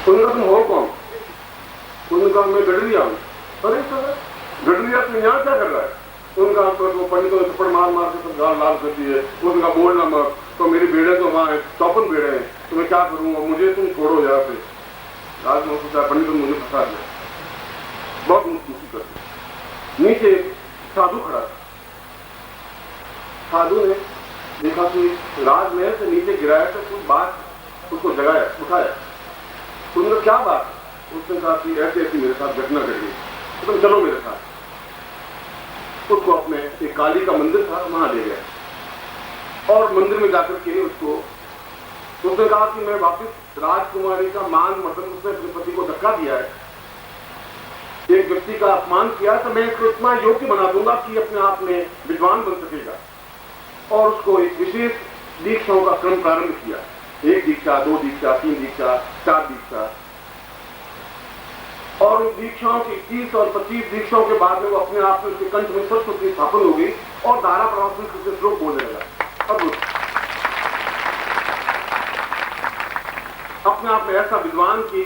उनका तुम हो कौन? उनका मैं गडरिया हूं। अरे सर गडरिया तुम यहाँ क्या कर रहा है? उनका तो पंडितों ने थप्पड़ मार मार के सब गाल लाल कर दिए। उनका बोलना मत, तो मेरी बेड़े तो वहां 54 बेड़े हैं, तो मैं क्या करूंगा? मुझे तुम छोड़ो यहाँ पे। आज मैं सोचा पंडित मुझे फंसा दिया, बहुत मुश्किल करते। नीचे साधु खड़ा था। साधु ने देखा कि राजमहल से नीचे गिराया तो कुछ बात उसको जगाया, उठाया। उन्होंने क्या बात? उसने कहा कि ऐसे ऐसी मेरे साथ घटना घट गई, तो तुम चलो मेरे साथ। उसको अपने एक काली का मंदिर था, वहां ले गया और मंदिर में जाकर के उसने कहा कि मैं वापिस राजकुमारी का मान मर्दन, उसने अपने पति को धक्का दिया है, एक व्यक्ति का अपमान किया, तो मैं इसको इतना योग्य बना दूंगा कि अपने आप में विद्वान बन सकेगा। और उसको एक विशेष दीक्षाओं का क्रम प्रारंभ किया। 1 दीक्षा, 2 दीक्षा, 3 दीक्षा, 4 दीक्षा। और उन दीक्षाओं की 30 और 25 दीक्षाओं के बाद में वो अपने आप में उसके कंठ में सरस्वती स्थापन हो गई और धारा प्रवासन करके श्लोक बोलने लगा। अब अपने आप में ऐसा विद्वान की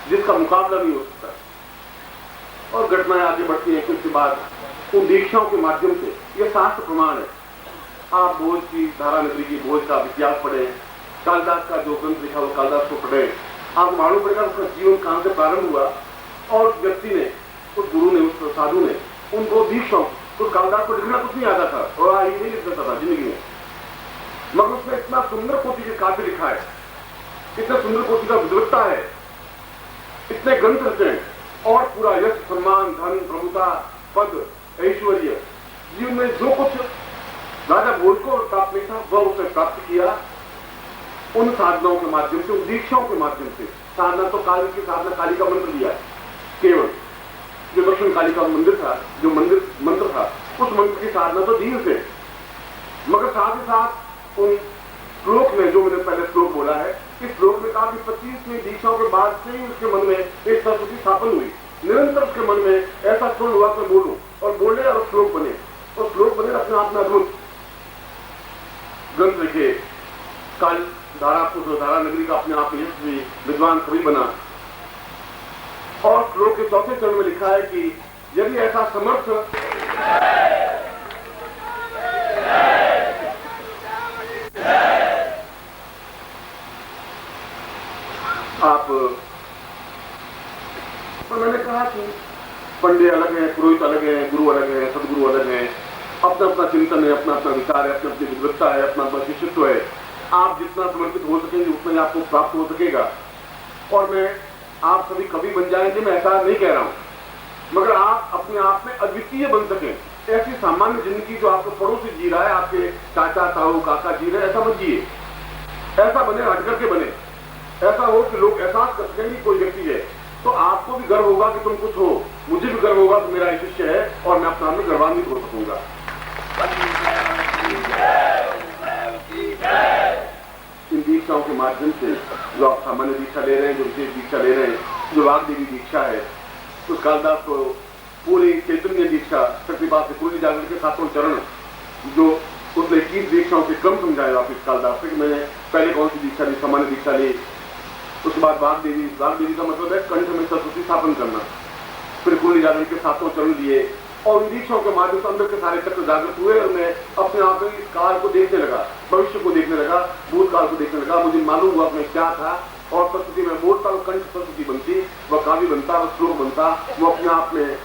जिसका मुकाबला नहीं हो सकता। और घटनाएं आगे बढ़ती हैं। कुछ बाद उन दीक्षाओं के माध्यम से, यह शास्त्र प्रमाण है। आप भोज की धारा नगरी की भोज का इतिहास पढ़े, कालिदास का जो ग्रंथ लिखा वो कालिदास को पढ़े, आपको मालूम पड़ेगा उसका जीवन कहां से प्रारंभ हुआ। और उस व्यक्ति ने, उस गुरु ने, उस साधु ने उनको दीक्षाओं, उस कालिदास को लिखना कुछ नहीं आता था और ये नहीं लिख सकता था जिंदगी में, मगर उसने इतना सुंदर कोटि के काव्य लिखा है, इतना सुंदर कोटि का विद्वत्ता है, इतने ग्रंथ रचे हैं और पूरा यश, सम्मान, धन, प्रभुता, पद, ऐश्वर्य, जीवन में जो कुछ राजा भोज को प्राप्त नहीं था वह उसने प्राप्त किया उन साधनाओं के माध्यम से, उन दीक्षाओं के माध्यम से। साधना तो काली की साधना, काली का मंत्र दिया है केवल, जो दक्षिण काली का मंदिर था, जो मंत्र था, उस मंत्र की साधना तो दी उसे, मगर साथ ही साथ उन श्लोक में, जो मैंने पहले श्लोक बोला है, इस श्लोक में कहा कि 25वें दीक्षाओं के बाद से ही उसके मन में एक सरस्वती स्थापन हुई। निरंतर उसके मन में ऐसा स्वर हुआ कि बोलूं, और बोले और श्लोक बने, और श्लोक बने अपने आप में अद्भुत ग्रंथ लिखे। काल धारा नगरी का अपने आप में यशस्वी विद्वान कवि बना। और श्लोक के 4थे चरण में लिखा है कि यदि ऐसा समर्थ आप, तो मैंने कहा कि पंडित अलग है, पुरोहित अलग है, गुरु अलग है, सदगुरु अलग है, अपना अपना चिंतन है, अपना अपना विचार है, अपनी अपनी विद्वत्ता है, अपना अपना शिष्यत्व है। आप जितना समर्पित हो सकेंगे उतना ही आपको प्राप्त हो सकेगा। और मैं आप सभी कवि बन जाएंगे, मैं ऐसा नहीं कह रहा हूं, मगर आप अपने आप में अद्वितीय बन सकें। ऐसी सामान्य जिंदगी जो आपको पड़ोसी जी रहा है, आपके चाचा, ताऊ, काका जी रहे, ऐसा मत जिए। ऐसा बने, हट करके बने, ऐसा हो कि लोग एहसास कर सकें कि कोई व्यक्ति है, तो आपको भी गर्व होगा कि तुम कुछ हो, मुझे भी गर्व होगा कि मेरा एक शिष्य है और मैं अपने आप में गर्वान्वित हो सकूंगा। इन दीक्षाओं के माध्यम से जो आप सामान्य दीक्षा ले रहे हैं, जो विशेष दीक्षा ले रहे हैं, जो वाग्देवी दीक्षा है, उस कालिदास को पूरी चैतन्य दीक्षा, शक्तिपात से पूरी जागरण के 7वां चरण, जो उसने 21 दीक्षाओं के क्रम समझाए वापिस कालिदास से कि मैंने पहले कौन सी दीक्षा ली, सामान्य दीक्षा ली, उसके बाद वाग्देवी का मतलब है कंठ में सरस्वती स्थापन करना, फिर पूरी जागरण के 7वां चरण दिए। और उन दीक्षाओं के माध्यम से अंदर के सारे चक्र जागृत हुए और मैं अपने आप में इस काल को देखने लगा, भविष्य को देखने लगा, भूतकाल को देखने लगा। मुझे मालूम हुआ मैं क्या था, और सरस्वती में बोलता, वो कंठ सरस्वती बनती, वह काव्य बनता, वह श्लोक बनता, वो अपने आप में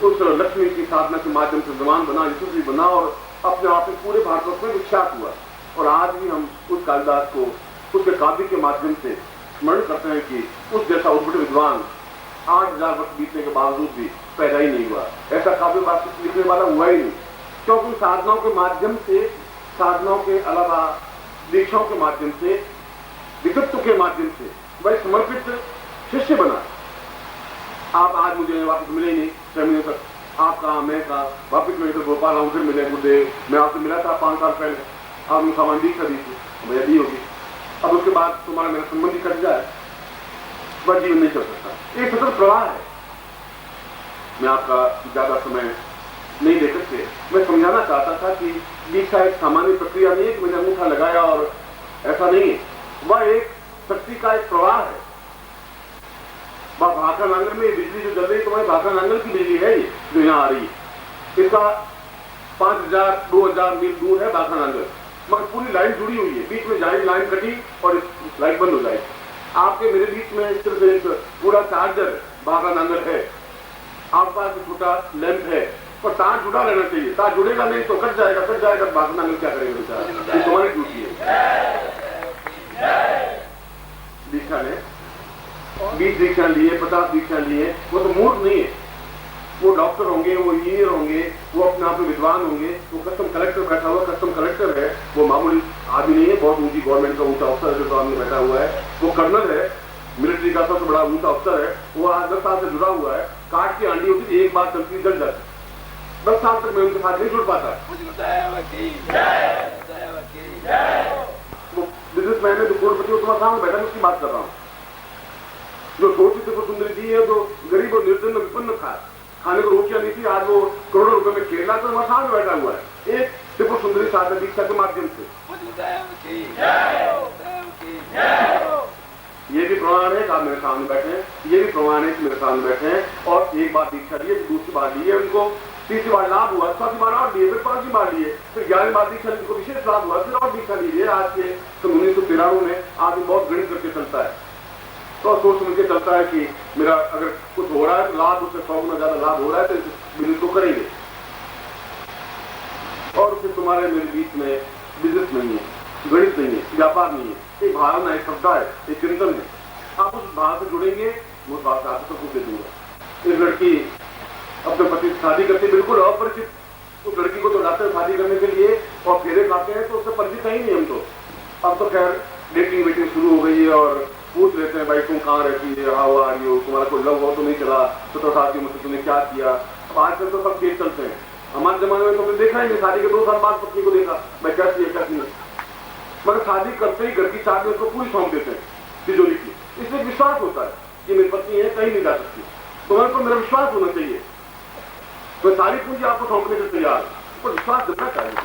उस लक्ष्मी की साधना के माध्यम से जवान बना, यशस्वी बना और अपने आप में पूरे भारतवर्ष में विख्यात हुआ। और आज भी हम उस कालिदास को उसके काव्य के माध्यम से स्मरण करते हैं कि उस जैसा उद्भट विद्वान 8000 वर्ष बीतने के बावजूद भी पैदा ही नहीं हुआ। ऐसा काव्य वास्तव लिखने वाला हुआ ही नहीं, क्योंकि साधनाओं के माध्यम से, साधनाओं के अलावा दीक्षाओं के माध्यम से, विद्वत्व के माध्यम से वह समर्पित शिष्य बना। आप आज मुझे वापस मिले नहीं 6 महीने तक, आप कहा, मैं कहा, वापिस मैं इधर भोपाल आऊँ, फिर मिले गुरुदेव, मैं आपसे मिला था 5 साल पहले, आपने सामान दीक्षा दी थी, मुझे दी होगी, अब उसके बाद तुम्हारा मेरा संबंध ही कट जाए, वह जीवन नहीं चल सकता। एक सतत प्रवाह है। मैं आपका ज्यादा समय नहीं दे सकते, मैं समझाना चाहता था कि दीक्षा एक सामान्य प्रक्रिया नहीं है कि मैंने अंगूठा लगाया और ऐसा नहीं है, वह एक शक्ति का एक प्रवाह है। भाखड़ा नांगल में बिजली जो जल रही है तुम्हारे भाखड़ा नांगल की बिजली है ये जो यहाँ आ रही है। इसका 5000-2000 मील दूर है भाखड़ा नांगल, मगर पूरी लाइन जुड़ी हुई है। बीच में जाएगी लाइन कटी और लाइट बंद हो जाएगी। आपके मेरे बीच में सिर्फ एक पूरा चार्जर भाखड़ा नांगल है, आपके पास छोटा लैंप है, पर तार जुड़ा रहना चाहिए। तार जुड़ेगा नहीं तो कट जाएगा भाखड़ा नांगल क्या करेगा बेचारा, ये तुम्हारी ड्यूटी है। दीक्षा ने 20 दीक्षा लिए, 50 दीक्षा लिए, वो तो मूर्ख नहीं है। वो डॉक्टर होंगे, वो इंजीनियर होंगे, वो अपने आप में विद्वान होंगे। वो कस्टम कलेक्टर बैठा हुआ, कस्टम कलेक्टर है, वो मामूली आदमी नहीं है, बहुत ऊंची गवर्नमेंट का ऊंचा अफसर है जो सामने बैठा हुआ है। वो कर्नल है, मिलिट्री का सबसे बड़ा ऊंचा अफसर है। वो आज 10 साल से जुड़ा हुआ है। काट की आंडी होती थी, एक बार चलती जल जाती। 10 साल तक मैं उनके साथ नहीं जुड़ पाता। वो बिजनेसमैन है जो करोड़पति, तुम्हारे सामने बैठा, मैं उसकी बात कर रहा हूँ। जो छोटी त्रिपुर सुंदरी जी है, जो गरीब और निर्धन में विपन्न था, खाने को रोटियां नहीं थी, आज वो करोड़ों रुपए में खेल रहा, तो हमारे सामने बैठा हुआ है एक त्रिपुर सुंदरी साधना दीक्षा के माध्यम से। ये भी प्रमाण है कि आप मेरे सामने बैठे हैं, ये भी प्रमाण है कि मेरे सामने बैठे हैं। और एक बार दीक्षा ली, दूसरी बार ली है उनको, तीसरी बार लाभ हुआ, चौथी बार और लिए, फिर 5वीं बार लिए, फिर 11वीं बार दीक्षा उनको विशेष लाभ हुआ, फिर और दीक्षा लीजिए। आज के 1993 में आदमी बहुत गणित करके चलता है, तो सोच समझ के चलता है कि मेरा अगर कुछ हो रहा है तो लाभ उससे 100 गुना ज्यादा लाभ हो रहा है तो बिजनेस को करेंगे। और फिर तुम्हारे मेरे बीच में बिजनेस नहीं है, गणित नहीं है, व्यापार नहीं है, एक भावना है, श्रद्धा है, एक चिंतन है। आप उस भाव से जुड़ेंगे, वो बात आपको सब कुछ दे दूंगा। एक लड़की अपने पति से शादी करती, बिल्कुल अपरिचित, उस लड़की को तो लाते हैं शादी करने के लिए और फेरे खाते हैं, तो उससे परिचित है ही नहीं हम तो। अब तो खैर डेटिंग वेटिंग शुरू हो गई है और पूछ लेते हैं, भाई तुम कहाँ रहती है, हाउ आर यू, तुम्हारा कोई लव हो तो नहीं चला, तो साथी मुझसे तुमने क्या किया। अब आजकल तो सब केस चलते हैं। हमारे जमाने में तो हमने देखा ही नहीं, शादी के 2 साल बाद पत्नी को देखा, मैं कैसी है कैसी नहीं, मगर शादी करते ही घर की चाबी उसको पूरी सौंप देते हैं तिजोरी की। इसलिए विश्वास होता है कि मेरी पत्नी है, कहीं नहीं जा सकती। तुम्हारे को मेरा विश्वास होना चाहिए, तो सारी पूंजी आपको सौंपने के तैयार, पर विश्वास देना चाहिए।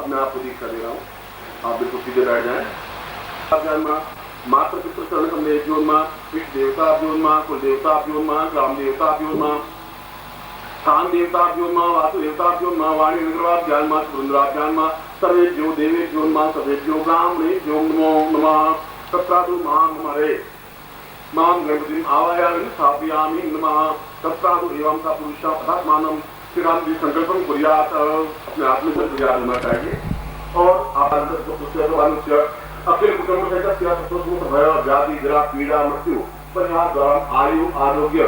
मैं आपको दीक्षा दे रहा हूँ, आप बिल्कुल सीधे बैठ जाए। अब जन्मा मात्र पितृ चरण कमले अभ्योन्मा, इष्ट देवता अभ्योन्मा, कुल देवता अभ्योन्मा, ग्राम देवता अभ्योन्मा, स्थान देवता अभ्योन्मा, वास्तु देवता अभ्योन्मा, वाणी विग्रहाभ्यान्मा, सुरेंद्राभ्यान्मा, सर्वेभ्यो देवेभ्योन्मा, सर्वेभ्यो ब्राह्मणेभ्यो नमो नमः। तत्रादु मां मरे मां गणपतिं आवाहयामि स्थापयामि नमः। तत्रादु एवं सा पुरुषा पदात्मानं श्रीराम जी संकल्पम कुर्यात, अपने आप में जब याद होना चाहिए। और अखिल कुटुंब भय व्याधि जरा पीड़ा मृत्यु परिहार आयु आरोग्य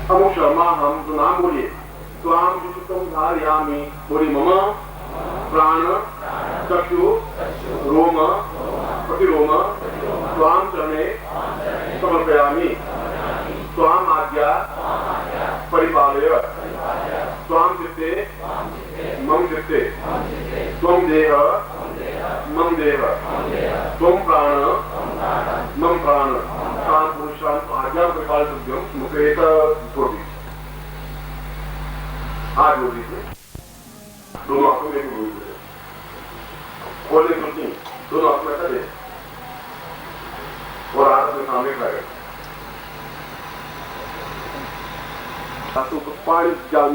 अमुक शर्मा हम तो नाम बोलिए, स्वाम धारयामी, बोली मम प्राण चक्षु रोम प्रतिरोम स्वाम चरणे समर्पयामि, स्वाम आज्ञा परिपालय, स्वाम चित्ते मम चित्ते, त्वं देह मम देह, त्वं प्राण मम प्राण, प्राण पुरुषान आज्ञा परिपालय मुखेत छोड़ दीजिए। हाथ जोड़ दीजिए, दोनों आंखों में भी खोलने की नहीं, दोनों आंखों में ऐसा और हाथ अपने सामने खड़ा करें।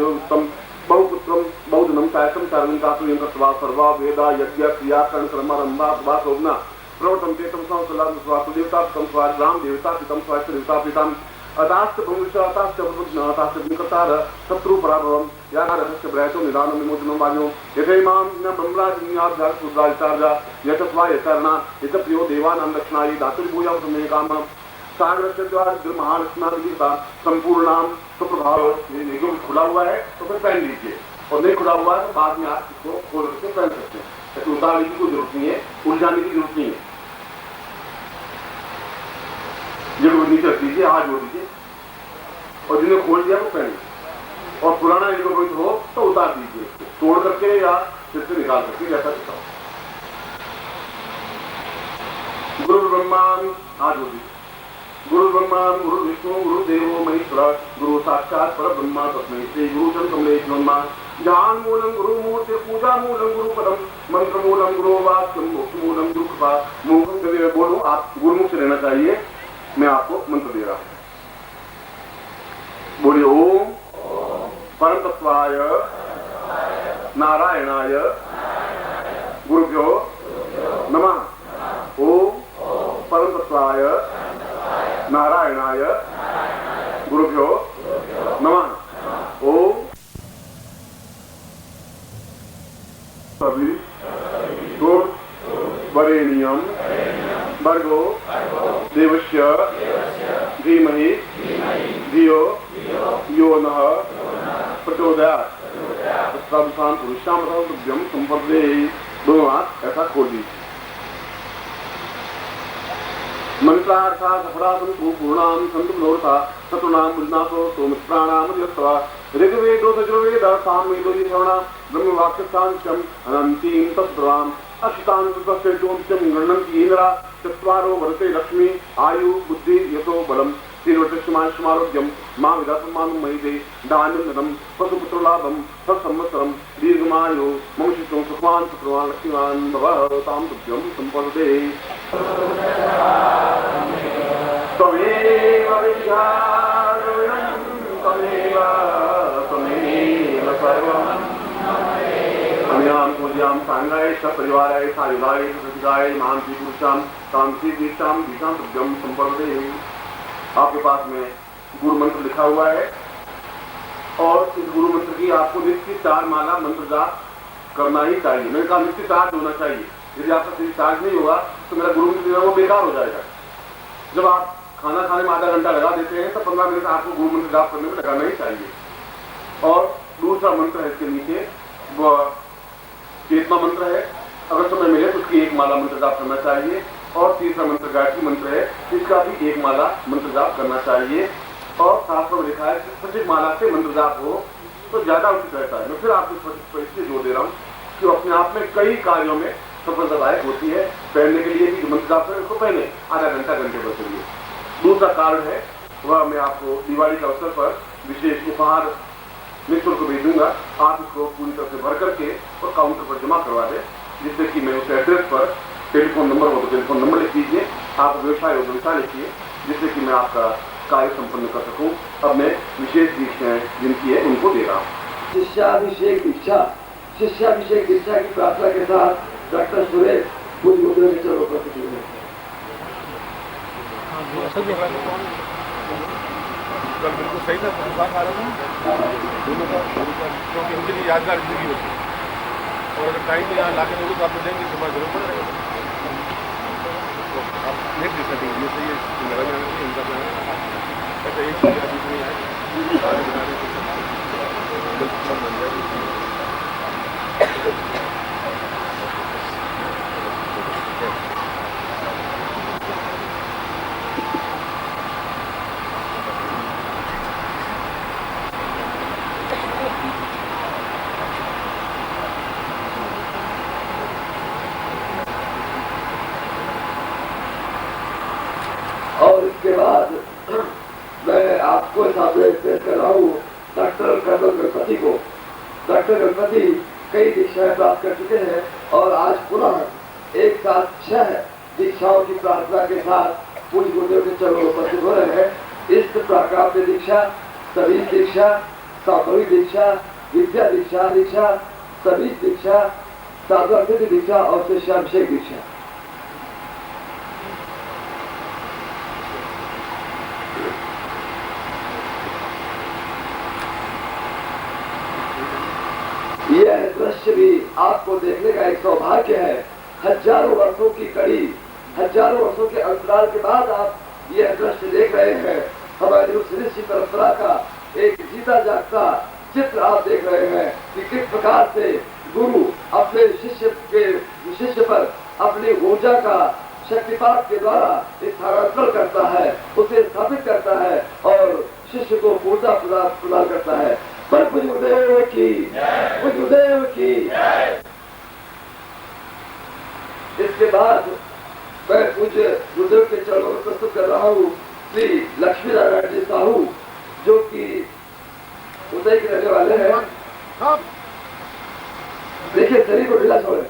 उत्तम बहुपुत्रम बहुधनम सायकम चारणं कासुयं तत्वा सर्वा वेदा यज्ञ क्रिया कर्ण कर्म रंभा सुभा शोभना प्रवर्तम चेतम संसलाद स्वास्तु देवता तम स्वाद राम देवता पितम स्वास्त देवता पितम अतास्त भूमिष्ठा अतास्त प्रभुज्ञ अतास्त विकतार शत्रु पराभवम यागारस्य ब्रैतो निदानं विमोचनं वाण्यो यथैमां न ब्रह्मराजन्याभ्यास सुद्राचार्या यतस्वा यतर्णा यत प्रियो देवानां दक्षिणायै धातुर्भूयां समय काम सागर द्वारा महालक्ष्मी का संपूर्णाम सुप्रभाव। निगम खुला हुआ है तो फिर पहन लीजिए, और नहीं खुला हुआ है तो बाद में आप इसको खोल करके पहन सकते हैं। तो उतारने की कोई जरूरत नहीं है, उलझाने की जरूरत नहीं है। ये नीचे रख दीजिए, हाथ जोड़ दीजिए, और जिन्हें खोल दिया वो पहन, और पुराना इनको हो तो उतार दीजिए, तोड़ करके या फिर से निकाल करके, जैसा दिखाओ। गुरु ब्रह्मा, हाथ जोड़ दीजिए, गुरु ब्रह्मा गुरु विष्णु गुरु देवो महेश्वर गुरु साक्षात पर ब्रह्मा तस्मै श्री गुरु चरण कमलेश नमः। ध्यान मूलम गुरु मूर्ति पूजा मूलम गुरु पदम मंत्र मूलम गुरु वाक्यम मोक्ष मूलम गुरु कृपा। मुख से बोलो, आप गुरुमुख से रहना चाहिए। मैं आपको मंत्र दे रहा हूं। बोलिए ओम परम तत्वाय नारायणाय गुरुभ्यो नमः। ओम परम तत्वाय नारायणाय गुरुभ्यो नमः। ओम सभी वरेण्यम भर्गो देवस्य धीमहि धियो यो नः प्रचोदयात्। सर्वसाम पुरुषाम तुभ्यम संपदे। दोनों हाथ ऐसा खोल दीजिए। मंत्रार्था सफला संतु पूर्णाम संतु मनोरथा शत्रुनाम बुजनाथो सोमित्राणाम यस्तवा। ऋग्वेदो यजुर्वेद सामवेदो श्रवणा ब्रह्मवाक्यसांख्यम अनंतीम तत्प्रदाम अशितां तस्यम गणन्ति इंद्रा चत्वारो वर्षे लक्ष्मी आयु बुद्धि यशो बलम श्रीवर्षमारोग्यम मां विधातुमानं मयिदे धान्यं पशुपुत्रलाभं तत्संवत्सरं दीर्घमायु मम शिष्टं सुखवान् सुखवान् लक्ष्मीवान् भव तां तुभ्यं संपदे। त्वमेव विद्याद्रविणं त्वमेव सर्वम्। अम्यां पूज्यां सांगाय सपरिवाराय सायुधाय सदिगाय महांति पुरुषां शांति दीक्षां दीक्षां तुभ्यं संपदे। आपके पास में गुरु मंत्र लिखा हुआ है और इस गुरु मंत्र की आपको नित्य 4 माला मंत्र जाप करना ही चाहिए। मैंने कहा नित्य चार्ज होना चाहिए। यदि आपका शरीर चार्ज नहीं होगा तो मेरा गुरु मंत्र वो बेकार हो जाएगा। जब आप खाना खाने में आधा घंटा लगा देते हैं तो 15 मिनट आपको गुरु मंत्र जाप करने में लगाना ही चाहिए। और दूसरा मंत्र है इसके नीचे, वह चेतना मंत्र है। अगर समय मिले तो उसकी 1 माला मंत्र जाप करना चाहिए। और तीसरा मंत्र गायत्री मंत्र है, इसका भी 1 माला मंत्र जाप करना चाहिए। और शास्त्र में लिखा है कि प्रत्येक माला से मंत्र जाप हो तो ज्यादा उचित रहता है। मैं फिर आपको इसलिए जोर दे रहा हूँ कि अपने आप में कई कार्यों में सफलतादायक होती है। पहनने के लिए भी मंत्र जाप करें, उसको पहले आधा घंटा घंटे भर के लिए। दूसरा कारण है वह मैं आपको दिवाली के अवसर पर विशेष उपहार मित्रों को भेजूंगा। आप इसको पूरी तरह से भर करके और काउंटर पर जमा करवा दें, जिससे कि मैं उस एड्रेस पर टेलीफोन नंबर हो तो टेलीफोन नंबर लिख दीजिए, आप व्यवसाय हो व्यवसाय लिखिए, जिससे कि मैं आपका कार्य संपन्न कर सकूं। अब मैं विशेष दीक्षाएं जिनकी है उनको दे रहा हूँ। शिष्याभिषेक दीक्षा की प्रार्थना के साथ डॉक्टर सुरेश कुछ मुद्दों के चलो प्रस्तुत हुए। बिल्कुल सही था, आ रहा हूँ दोनों का, क्योंकि उनके लिए यादगार जिंदगी होती है। और अगर टाइम में यहाँ लाके लोगों को आपको देंगे तो हमारा जरूर पड़ेगा। तो आप नेक्स्ट दिशा देंगे, ये सही है। मेरा भी आना चाहिए, उनका भी आना चाहिए। ऐसा एक चीज़ अभी नहीं आए सब बन जाएगी। और इसके बाद मैं आपको सामने पेश कर रहा हूँ डॉक्टर कर्नल गणपति को। डॉक्टर गणपति कई दीक्षाएं प्राप्त कर चुके हैं और आज पुनः एक साथ 6 दीक्षाओं की प्रार्थना के साथ पूरी गुरुदेव के चरणों में उपस्थित हो रहे हैं। इस प्राकाव्य दीक्षा, सभी दीक्षा, सामूहिक दीक्षा, विद्या दीक्षा, सभी दीक्षा, साधु दीक्षा और शिष्याभिषेक दीक्षा। यह दृश्य भी आपको देखने का एक सौभाग्य है। हजारों वर्षों की कड़ी, हजारों वर्षों के अंतराल के बाद आप यह दृश्य देख रहे हैं। हमारी उस ऋषि परंपरा का एक जीता जागता चित्र आप देख रहे हैं कि किस प्रकार से गुरु अपने शिष्य पर अपनी ऊर्जा का शक्तिपात के द्वारा स्थानांतरण करता है, उसे स्थापित करता है और शिष्य को ऊर्जा प्रदान करता है। पर गुरुदेव की, गुरुदेव की। इसके बाद मैं पूज्य गुरुदेव के चरणों में प्रस्तुत कर रहा हूँ श्री लक्ष्मी नारायण जी साहू, जो कि उदय के रहने वाले हैं। देखिए, शरीर को ढीला छोड़े,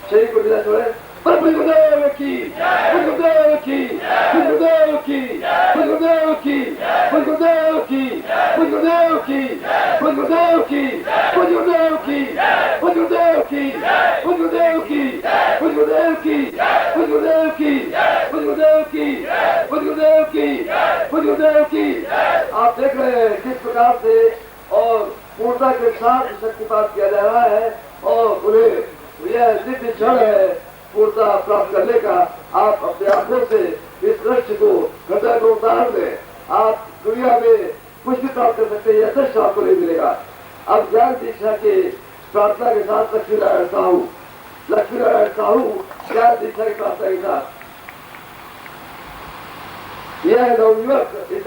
शरीर को ढीला छोड़े। पर गुरुदेव की, गुरुदेव की, गुरुदेव की, गुरुदेव की, गुरुदेव की, गुरुदेव की, गुरुदेव की, गुरुदेव की, गुरुदेव की, गुरुदेव की, गुरुदेव की, गुरुदेव की, गुरुदेव की, गुरुदेव की, गुरुदेव की। आप देख रहे हैं किस प्रकार से और पूर्णता के साथ शक्तिपात किया जा रहा है और उन्हें यह दिव्य क्षण है पूर्णता प्राप्त करने का। आप अपने आंखों से इस दृश्य को हृदय को उतार दें। आप दुनिया में कुछ भी प्राप्त कर सकते हैं, यह दृश्य आपको नहीं मिलेगा। अब ज्ञान दीक्षा के प्रार्थना के साथ लक्ष्मी नारायण साहू ज्ञान दीक्षा की प्रार्थना के साथ यह नवयुवक इस